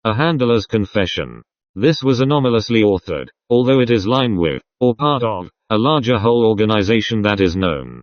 A handler's confession. This was anomalously authored, although it is line with, or part of, a larger whole organization that is known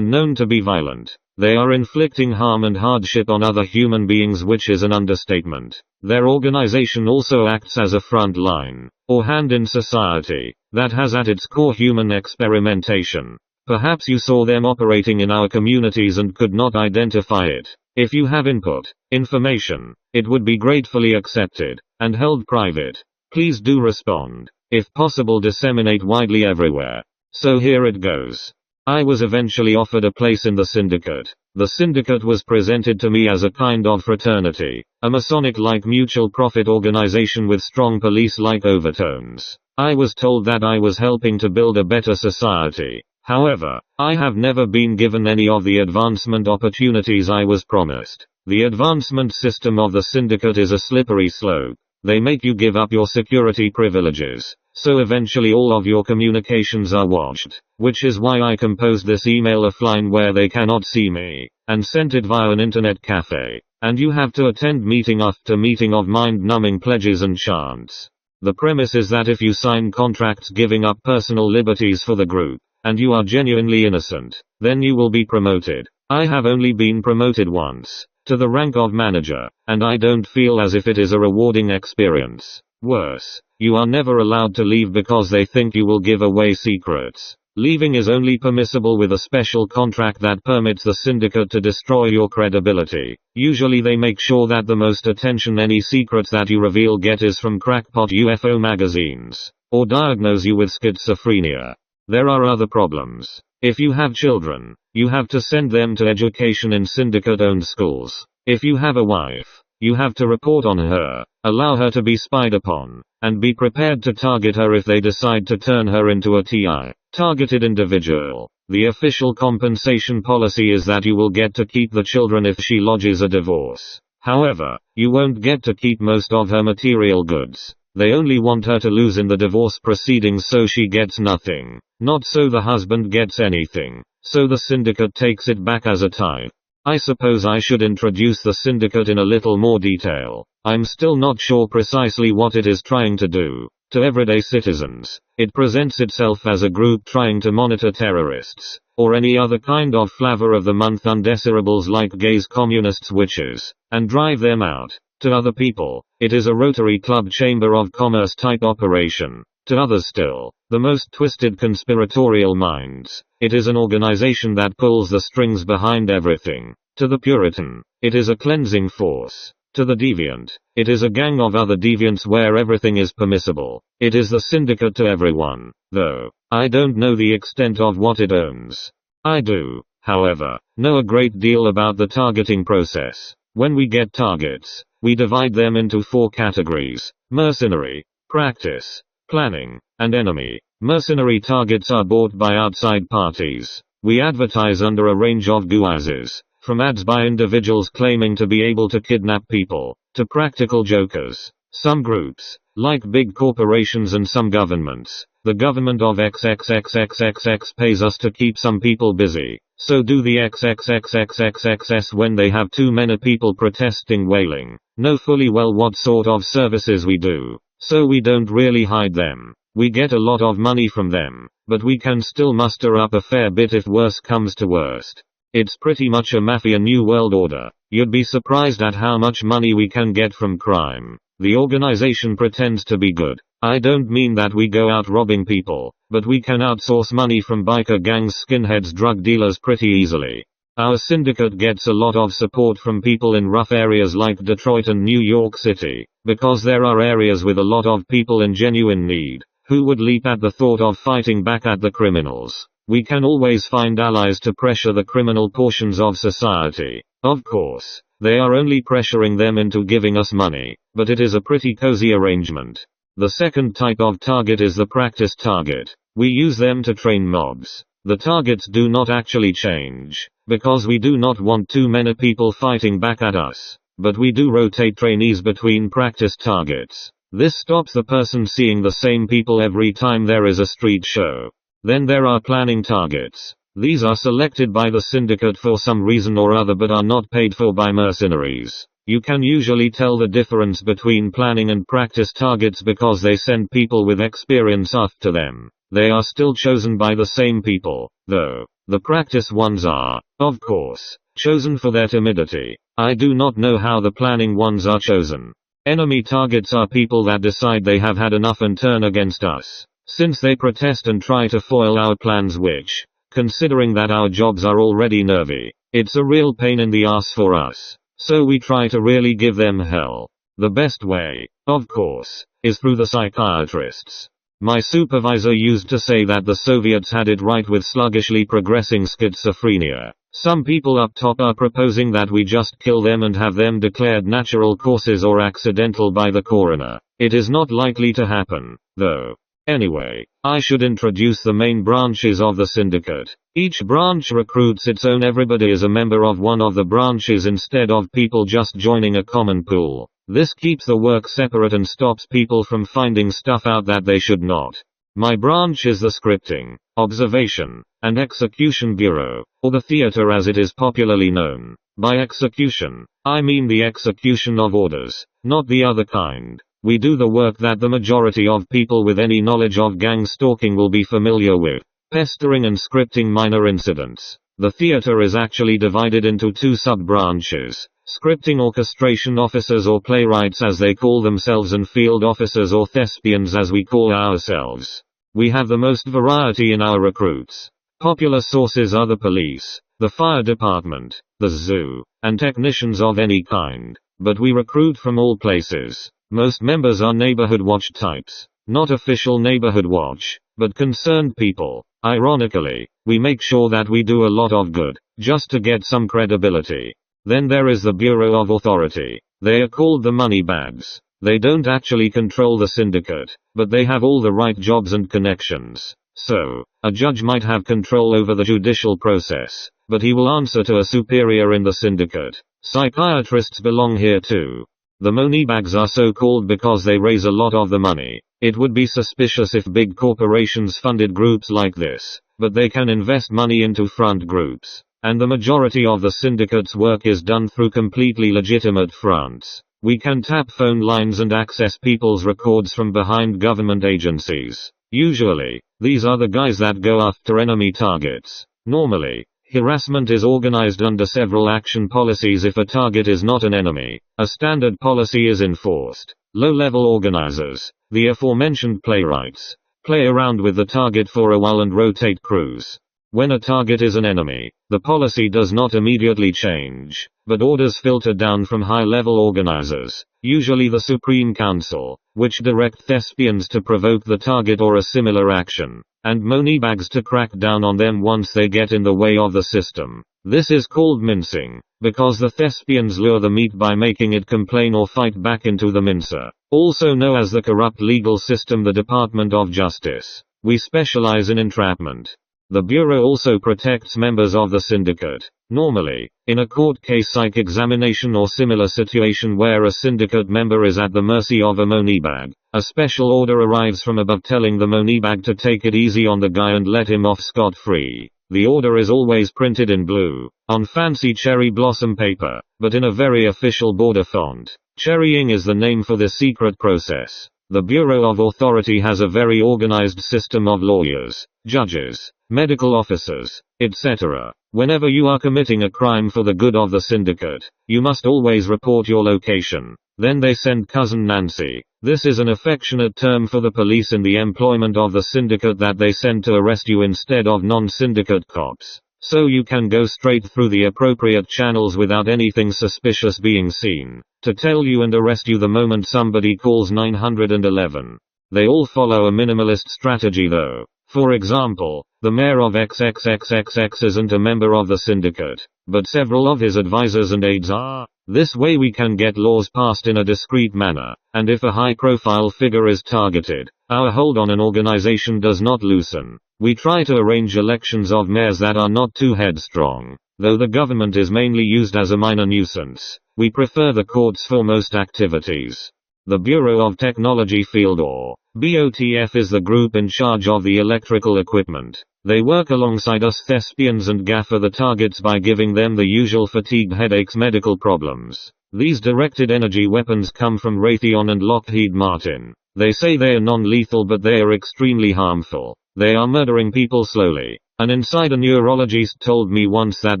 to be violent. They are inflicting harm and hardship on other human beings, which is an understatement. Their organization also acts as a front line, or hand in society, that has at its core human experimentation. Perhaps you saw them operating in our communities and could not identify it. If you have input, information, it would be gratefully accepted, and held private. Please do respond. If possible, disseminate widely everywhere. So here it goes. I was eventually offered a place in the syndicate. The syndicate was presented to me as a kind of fraternity, a Masonic-like mutual profit organization with strong police-like overtones. I was told that I was helping to build a better society. However, I have never been given any of the advancement opportunities I was promised. The advancement system of the syndicate is a slippery slope. They make you give up your security privileges, so eventually all of your communications are watched, which is why I composed this email offline where they cannot see me, and sent it via an internet cafe, and you have to attend meeting after meeting of mind-numbing pledges and chants. The premise is that if you sign contracts giving up personal liberties for the group, and you are genuinely innocent, then you will be promoted. I have only been promoted once, to the rank of manager, and I don't feel as if it is a rewarding experience. Worse, you are never allowed to leave because they think you will give away secrets. Leaving is only permissible with a special contract that permits the syndicate to destroy your credibility. Usually they make sure that the most attention any secrets that you reveal get is from crackpot UFO magazines, or diagnose you with schizophrenia. There are other problems. If you have children, you have to send them to education in syndicate-owned schools. If you have a wife, you have to report on her, allow her to be spied upon, and be prepared to target her if they decide to turn her into a TI, targeted individual. The official compensation policy is that you will get to keep the children if she lodges a divorce. However, you won't get to keep most of her material goods. They only want her to lose in the divorce proceedings so she gets nothing. Not so the husband gets anything. So the syndicate takes it back as a tithe. I suppose I should introduce the syndicate in a little more detail. I'm still not sure precisely what it is trying to do. To everyday citizens, it presents itself as a group trying to monitor terrorists, or any other kind of flavor of the month undesirables like gays, communists, witches, and drive them out. To other people, it is a Rotary Club Chamber of Commerce type operation. To others still, the most twisted conspiratorial minds, it is an organization that pulls the strings behind everything. To the Puritan, it is a cleansing force. To the deviant, it is a gang of other deviants where everything is permissible. It is the syndicate to everyone, though I don't know the extent of what it owns. I do, however, know a great deal about the targeting process. When we get targets, we divide them into 4 categories: mercenary, practice, planning, and enemy. Mercenary targets are bought by outside parties. We advertise under a range of guises, from ads by individuals claiming to be able to kidnap people, to practical jokers. Some groups, like big corporations and some governments, the government of XXXXXX pays us to keep some people busy. So do the XXXXXXS when they have too many people protesting, wailing. Know fully well what sort of services we do, so we don't really hide them. We get a lot of money from them, but we can still muster up a fair bit if worse comes to worst. It's pretty much a mafia new world order. You'd be surprised at how much money we can get from crime. The organization pretends to be good. I don't mean that we go out robbing people, but we can outsource money from biker gangs, skinheads, drug dealers pretty easily. Our syndicate gets a lot of support from people in rough areas like Detroit and New York City, because there are areas with a lot of people in genuine need, who would leap at the thought of fighting back at the criminals. We can always find allies to pressure the criminal portions of society. Of course, they are only pressuring them into giving us money, but it is a pretty cozy arrangement. The second type of target is the practice target. We use them to train mobs. The targets do not actually change, because we do not want too many people fighting back at us. But we do rotate trainees between practice targets. This stops the person seeing the same people every time there is a street show. Then there are planning targets. These are selected by the syndicate for some reason or other but are not paid for by mercenaries. You can usually tell the difference between planning and practice targets because they send people with experience after them. They are still chosen by the same people, though. The practice ones are, of course, chosen for their timidity. I do not know how the planning ones are chosen. Enemy targets are people that decide they have had enough and turn against us. Since they protest and try to foil our plans, which, considering that our jobs are already nervy, it's a real pain in the ass for us. So we try to really give them hell. The best way, of course, is through the psychiatrists. My supervisor used to say that the Soviets had it right with sluggishly progressing schizophrenia. Some people up top are proposing that we just kill them and have them declared natural causes or accidental by the coroner. It is not likely to happen, though. Anyway, I should introduce the main branches of the syndicate. Each branch recruits its own. Everybody is a member of one of the branches instead of people just joining a common pool. This keeps the work separate and stops people from finding stuff out that they should not. My branch is the Scripting, Observation, and Execution Bureau, or the theater as it is popularly known. By execution, I mean the execution of orders, not the other kind. We do the work that the majority of people with any knowledge of gang stalking will be familiar with, pestering and scripting minor incidents. The theater is actually divided into two sub-branches, scripting orchestration officers or playwrights as they call themselves and field officers or thespians as we call ourselves. We have the most variety in our recruits. Popular sources are the police, the fire department, the zoo, and technicians of any kind, but we recruit from all places. Most members are neighborhood watch types, not official neighborhood watch, but concerned people. Ironically, we make sure that we do a lot of good, just to get some credibility. Then there is the Bureau of Authority. They are called the money bags. They don't actually control the syndicate, but they have all the right jobs and connections. So, a judge might have control over the judicial process, but he will answer to a superior in the syndicate. Psychiatrists belong here too. The moneybags are so called because they raise a lot of the money. It would be suspicious if big corporations funded groups like this, but they can invest money into front groups. And the majority of the syndicate's work is done through completely legitimate fronts. We can tap phone lines and access people's records from behind government agencies. Usually, these are the guys that go after enemy targets. Normally, harassment is organized under several action policies. If a target is not an enemy, a standard policy is enforced. Low-level organizers, the aforementioned playwrights, play around with the target for a while and rotate crews. When a target is an enemy, the policy does not immediately change, but orders filter down from high-level organizers, usually the Supreme Council, which direct thespians to provoke the target or a similar action, and moneybags to crack down on them once they get in the way of the system. This is called mincing, because the thespians lure the meat by making it complain or fight back into the mincer. Also known as the corrupt legal system, the Department of Justice. We specialize in entrapment. The Bureau also protects members of the syndicate. Normally, in a court case, psych examination or similar situation where a syndicate member is at the mercy of a moneybag, a special order arrives from above telling the moneybag to take it easy on the guy and let him off scot-free. The order is always printed in blue, on fancy cherry blossom paper, but in a very official border font. Cherrying is the name for this secret process. The Bureau of Authority has a very organized system of lawyers, judges, medical officers, etc. Whenever you are committing a crime for the good of the syndicate, you must always report your location. Then they send Cousin Nancy. This is an affectionate term for the police in the employment of the syndicate that they send to arrest you instead of non-syndicate cops. So you can go straight through the appropriate channels without anything suspicious being seen, to tell you and arrest you the moment somebody calls 911. They all follow a minimalist strategy though. For example, the mayor of XXXXX isn't a member of the syndicate, but several of his advisors and aides are. This way we can get laws passed in a discreet manner, and if a high-profile figure is targeted, our hold on an organization does not loosen. We try to arrange elections of mayors that are not too headstrong. Though the government is mainly used as a minor nuisance, we prefer the courts for most activities. The Bureau of Technology Field or BOTF is the group in charge of the electrical equipment. They work alongside us thespians and gaffer the targets by giving them the usual fatigue, headaches, medical problems. These directed energy weapons come from Raytheon and Lockheed Martin. They say they are non-lethal, but they are extremely harmful. They are murdering people slowly. An insider neurologist told me once that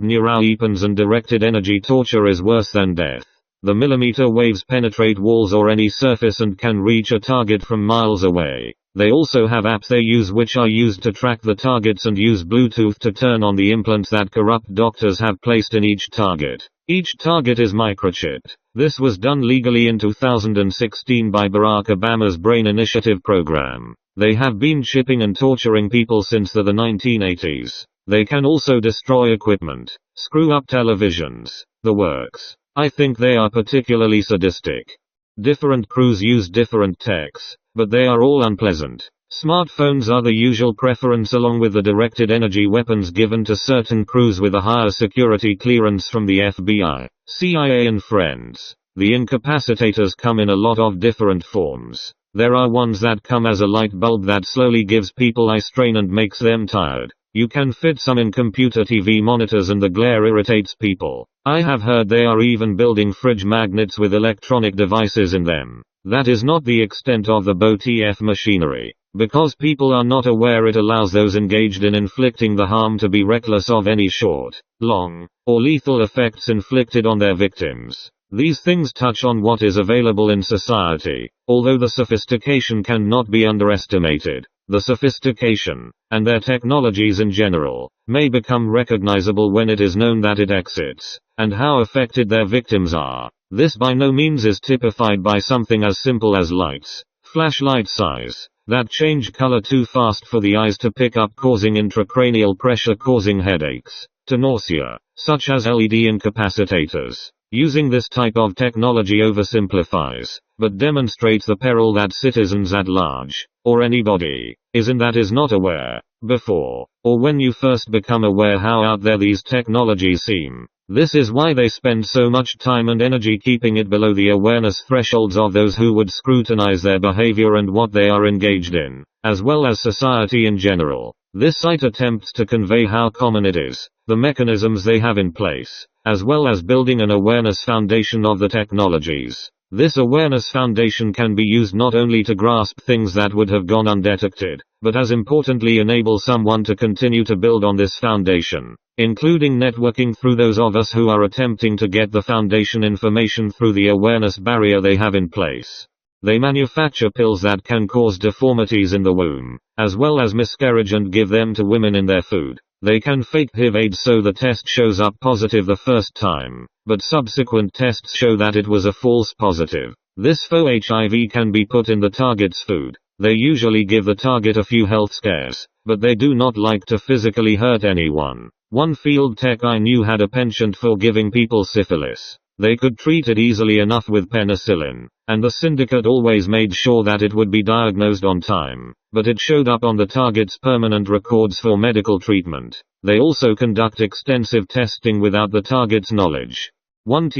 neuroweapons and directed energy torture is worse than death. The millimeter waves penetrate walls or any surface and can reach a target from miles away. They also have apps they use which are used to track the targets and use Bluetooth to turn on the implants that corrupt doctors have placed in each target. Each target is microchipped. This was done legally in 2016 by Barack Obama's Brain Initiative program. They have been chipping and torturing people since the 1980s. They can also destroy equipment, screw up televisions, the works. I think they are particularly sadistic. Different crews use different techs, but they are all unpleasant. Smartphones are the usual preference along with the directed energy weapons given to certain crews with a higher security clearance from the FBI, CIA and friends. The incapacitators come in a lot of different forms. There are ones that come as a light bulb that slowly gives people eye strain and makes them tired. You can fit some in computer TV monitors and the glare irritates people. I have heard they are even building fridge magnets with electronic devices in them. That is not the extent of the BOTF machinery. Because people are not aware, it allows those engaged in inflicting the harm to be reckless of any short, long, or lethal effects inflicted on their victims. These things touch on what is available in society, although the sophistication cannot be underestimated. The sophistication, and their technologies in general, may become recognizable when it is known that it exists, and how affected their victims are. This by no means is typified by something as simple as lights, flashlight size, that change color too fast for the eyes to pick up, causing intracranial pressure, causing headaches, to nausea, such as LED incapacitators. Using this type of technology oversimplifies, but demonstrates the peril that citizens at large, or anybody, is in that is not aware, before, or when you first become aware how out there these technologies seem. This is why they spend so much time and energy keeping it below the awareness thresholds of those who would scrutinize their behavior and what they are engaged in, as well as society in general. This site attempts to convey how common it is, the mechanisms they have in place, as well as building an awareness foundation of the technologies. This awareness foundation can be used not only to grasp things that would have gone undetected, but as importantly enable someone to continue to build on this foundation, including networking through those of us who are attempting to get the foundation information through the awareness barrier they have in place. They manufacture pills that can cause deformities in the womb, as well as miscarriage, and give them to women in their food. They can fake HIV/AIDS so the test shows up positive the first time, but subsequent tests show that it was a false positive. This faux HIV can be put in the target's food. They usually give the target a few health scares, but they do not like to physically hurt anyone. One field tech I knew had a penchant for giving people syphilis. They could treat it easily enough with penicillin, and the syndicate always made sure that it would be diagnosed on time, but it showed up on the target's permanent records for medical treatment. They also conduct extensive testing without the target's knowledge. One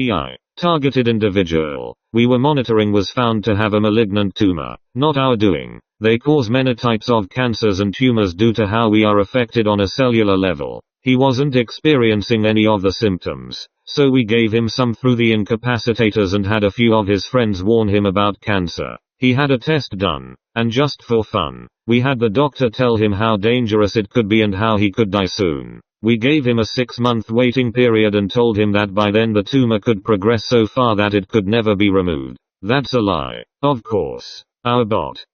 targeted individual we were monitoring was found to have a malignant tumor, not our doing. They cause many types of cancers and tumors due to how we are affected on a cellular level. He wasn't experiencing any of the symptoms, so we gave him some through the incapacitators and had a few of his friends warn him about cancer. He had a test done, and just for fun, we had the doctor tell him how dangerous it could be and how he could die soon. We gave him a 6-month waiting period and told him that by then the tumor could progress so far that it could never be removed. That's a lie. Of course. Our bot,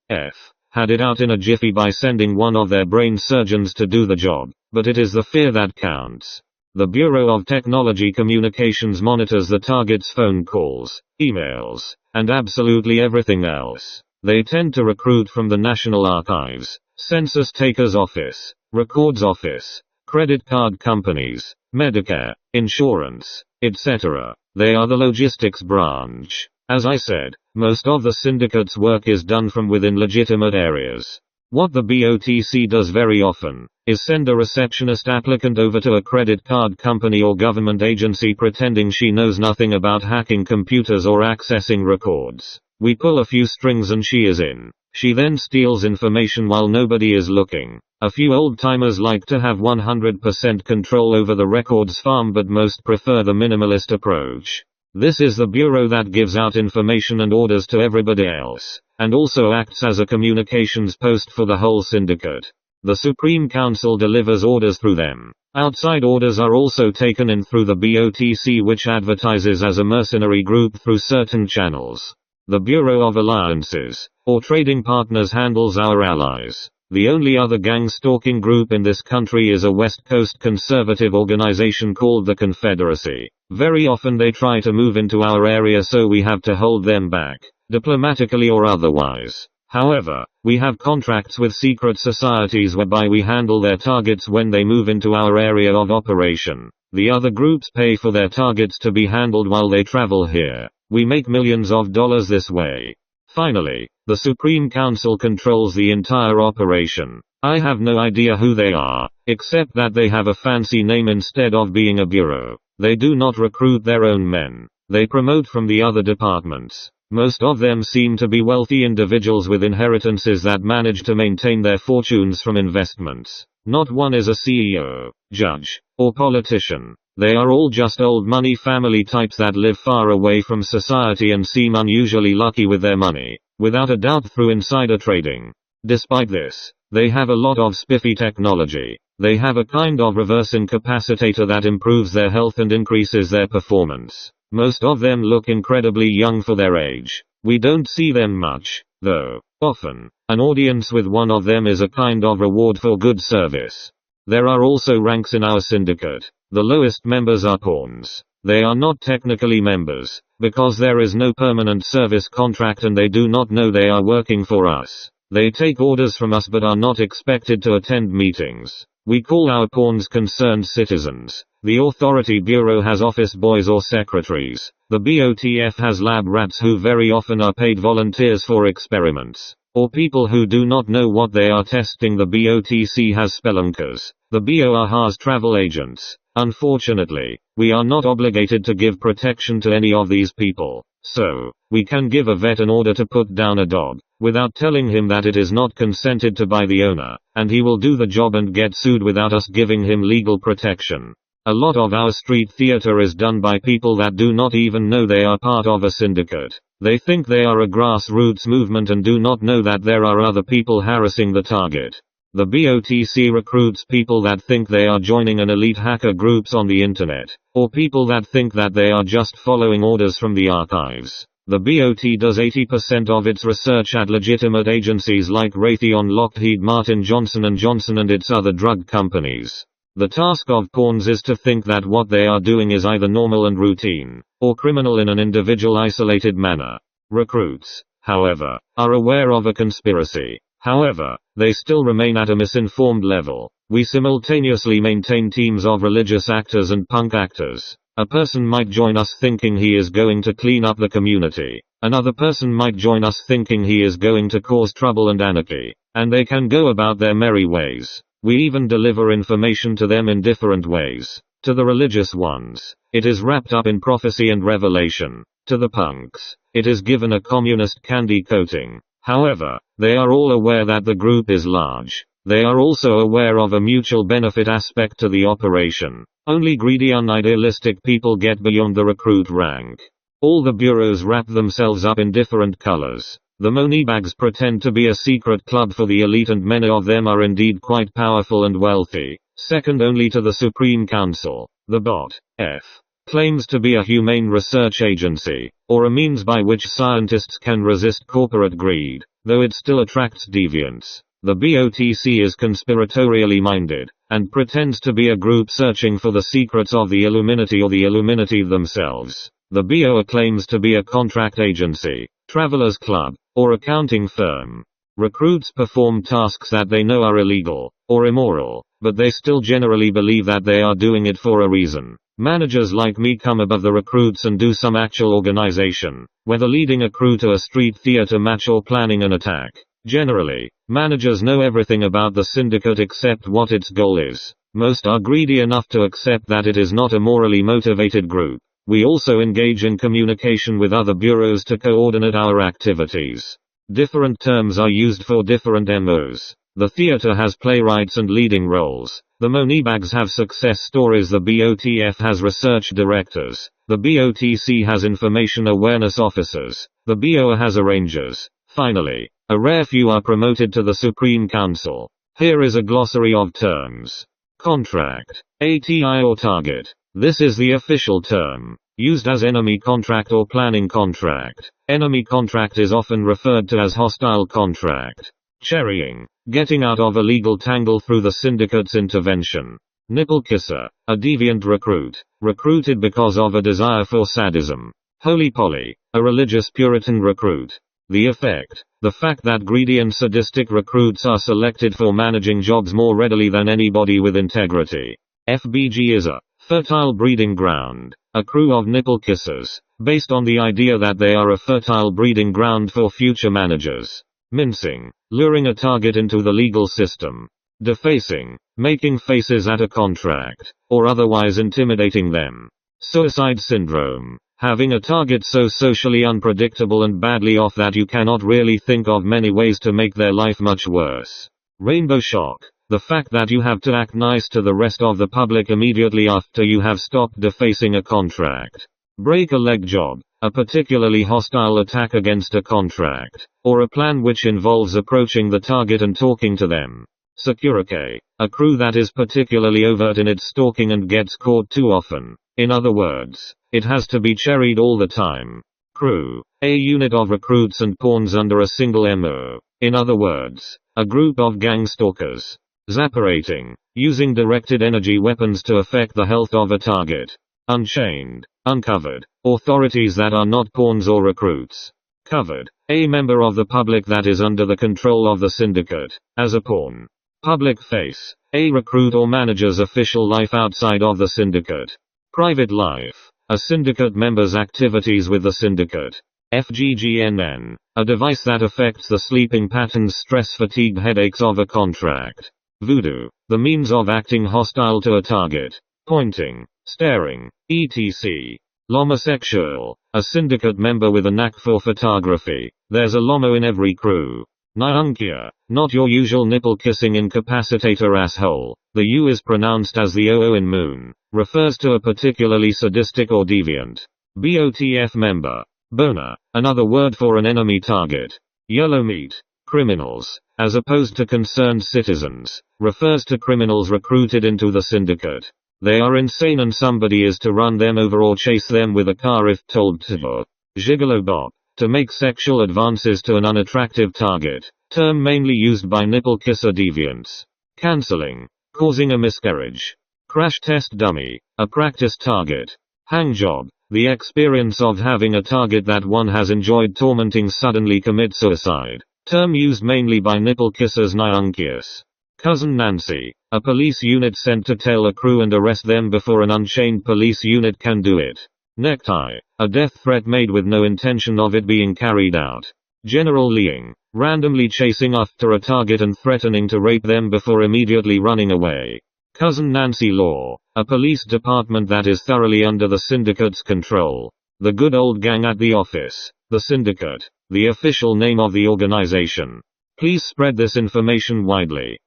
had it out in a jiffy by sending one of their brain surgeons to do the job, but it is the fear that counts. The Bureau of Technology Communications monitors the target's phone calls, emails, and absolutely everything else. They tend to recruit from the National Archives, Census Taker's Office, Records Office, credit card companies, Medicare, insurance, etc. They are the logistics branch. As I said, most of the syndicate's work is done from within legitimate areas. What the BOTC does very often is send a receptionist applicant over to a credit card company or government agency pretending she knows nothing about hacking computers or accessing records. We pull a few strings and she is in. She then steals information while nobody is looking. A few old-timers like to have 100% control over the records farm, but most prefer the minimalist approach. This is the bureau that gives out information and orders to everybody else, and also acts as a communications post for the whole syndicate. The Supreme Council delivers orders through them. Outside orders are also taken in through the BOTC, which advertises as a mercenary group through certain channels. The Bureau of Alliances, or Trading Partners, handles our allies. The only other gang-stalking group in this country is a West Coast conservative organization called the Confederacy. Very often they try to move into our area, so we have to hold them back, diplomatically or otherwise. However, we have contracts with secret societies whereby we handle their targets when they move into our area of operation. The other groups pay for their targets to be handled while they travel here. We make millions of dollars this way. Finally, the Supreme Council controls the entire operation. I have no idea who they are, except that they have a fancy name instead of being a bureau. They do not recruit their own men. They promote from the other departments. Most of them seem to be wealthy individuals with inheritances that manage to maintain their fortunes from investments. Not one is a CEO, judge, or politician. They are all just old money family types that live far away from society and seem unusually lucky with their money, without a doubt through insider trading. Despite this, they have a lot of spiffy technology. They have a kind of reverse incapacitator that improves their health and increases their performance. Most of them look incredibly young for their age. We don't see them much, though. Often, an audience with one of them is a kind of reward for good service. There are also ranks in our syndicate. The lowest members are pawns. They are not technically members, because there is no permanent service contract and they do not know they are working for us. They take orders from us but are not expected to attend meetings. We call our pawns concerned citizens. The Authority Bureau has office boys or secretaries. The BOTF has lab rats who very often are paid volunteers for experiments, or people who do not know what they are testing. The BOTC has spelunkers. The BOR has travel agents. Unfortunately, we are not obligated to give protection to any of these people. So, we can give a vet an order to put down a dog, without telling him that it is not consented to by the owner, and he will do the job and get sued without us giving him legal protection. A lot of our street theater is done by people that do not even know they are part of a syndicate. They think they are a grassroots movement and do not know that there are other people harassing the target. The BOTC recruits people that think they are joining an elite hacker groups on the internet, or people that think that they are just following orders from the archives. The BOT does 80% of its research at legitimate agencies like Raytheon, Lockheed Martin, Johnson & Johnson and its other drug companies. The task of pawns is to think that what they are doing is either normal and routine, or criminal in an individual isolated manner. Recruits, however, are aware of a conspiracy. However, they still remain at a misinformed level. We simultaneously maintain teams of religious actors and punk actors. A person might join us thinking he is going to clean up the community. Another person might join us thinking he is going to cause trouble and anarchy. And they can go about their merry ways. We even deliver information to them in different ways. To the religious ones, it is wrapped up in prophecy and revelation. To the punks, it is given a communist candy coating. However, they are all aware that the group is large. They are also aware of a mutual benefit aspect to the operation. Only greedy, unidealistic people get beyond the recruit rank. All the bureaus wrap themselves up in different colors. The Moneybags pretend to be a secret club for the elite, and many of them are indeed quite powerful and wealthy, second only to the Supreme Council. The BOT-F claims to be a humane research agency, or a means by which scientists can resist corporate greed, though it still attracts deviants. The BOTC is conspiratorially minded, and pretends to be a group searching for the secrets of the Illuminati or the Illuminati themselves. The BOA claims to be a contract agency, travelers club, or accounting firm. Recruits perform tasks that they know are illegal, or immoral, but they still generally believe that they are doing it for a reason. Managers like me come above the recruits and do some actual organization, whether leading a crew to a street theater match or planning an attack. Generally, managers know everything about the syndicate except what its goal is. Most are greedy enough to accept that it is not a morally motivated group. We also engage in communication with other bureaus to coordinate our activities. Different terms are used for different MOs. The theater has playwrights and leading roles. The Moneybags have success stories. The BOTF has research directors, The BOTC has information awareness officers. The BOA has arrangers. Finally, a rare few are promoted to the Supreme Council. Here is a glossary of terms. Contract. ATI or target. This is the official term, used as enemy contract or planning contract. Enemy contract is often referred to as hostile contract. Cherrying. Getting out of a legal tangle through the syndicate's intervention. Nipple kisser. A deviant recruit. Recruited because of a desire for sadism. Holy poly. A religious Puritan recruit. The effect. The fact that greedy and sadistic recruits are selected for managing jobs more readily than anybody with integrity. FBG is a fertile breeding ground. A crew of nipple kissers. Based on the idea that they are a fertile breeding ground for future managers. Mincing. Luring a target into the legal system. Defacing. Making faces at a contract. Or otherwise intimidating them. Suicide syndrome. Having a target so socially unpredictable and badly off that you cannot really think of many ways to make their life much worse. Rainbow shock. The fact that you have to act nice to the rest of the public immediately after you have stopped defacing a contract. Break a leg job. A particularly hostile attack against a contract. Or a plan which involves approaching the target and talking to them. Securike. A crew that is particularly overt in its stalking and gets caught too often. In other words, it has to be cherried all the time. Crew. A unit of recruits and pawns under a single MO. In other words, a group of gang stalkers. Zapperating. Using directed energy weapons to affect the health of a target. Unchained. Uncovered. Authorities that are not pawns or recruits. Covered. A member of the public that is under the control of the syndicate. As a pawn. Public face. A recruit or manager's official life outside of the syndicate. Private life. A syndicate member's activities with the syndicate. FGGNN. A device that affects the sleeping patterns, stress, fatigue, headaches of a contract. Voodoo. The means of acting hostile to a target. Pointing. Staring. etc. Lomosexual. A syndicate member with a knack for photography. There's a lomo in every crew. Nyankia. Not your usual nipple kissing incapacitator asshole. The U is pronounced as the OO in moon. Refers to a particularly sadistic or deviant. BOTF member. Boner. Another word for an enemy target. Yellow meat. Criminals. As opposed to concerned citizens. Refers to criminals recruited into the syndicate. They are insane and somebody is to run them over or chase them with a car if told to. Gigolo bop. To make sexual advances to an unattractive target. Term mainly used by nipple kisser deviants. Canceling. Causing a miscarriage. Crash test dummy. A practice target. Hang job. The experience of having a target that one has enjoyed tormenting suddenly commit suicide. Term used mainly by nipple kissers Nyankius. Cousin Nancy. A police unit sent to tail a crew and arrest them before an unchained police unit can do it. Necktie. A death threat made with no intention of it being carried out. General Leeing. Randomly chasing after a target and threatening to rape them before immediately running away. Cousin Nancy Law. A police department that is thoroughly under the syndicate's control. The good old gang at the office. The syndicate. The official name of the organization. Please spread this information widely.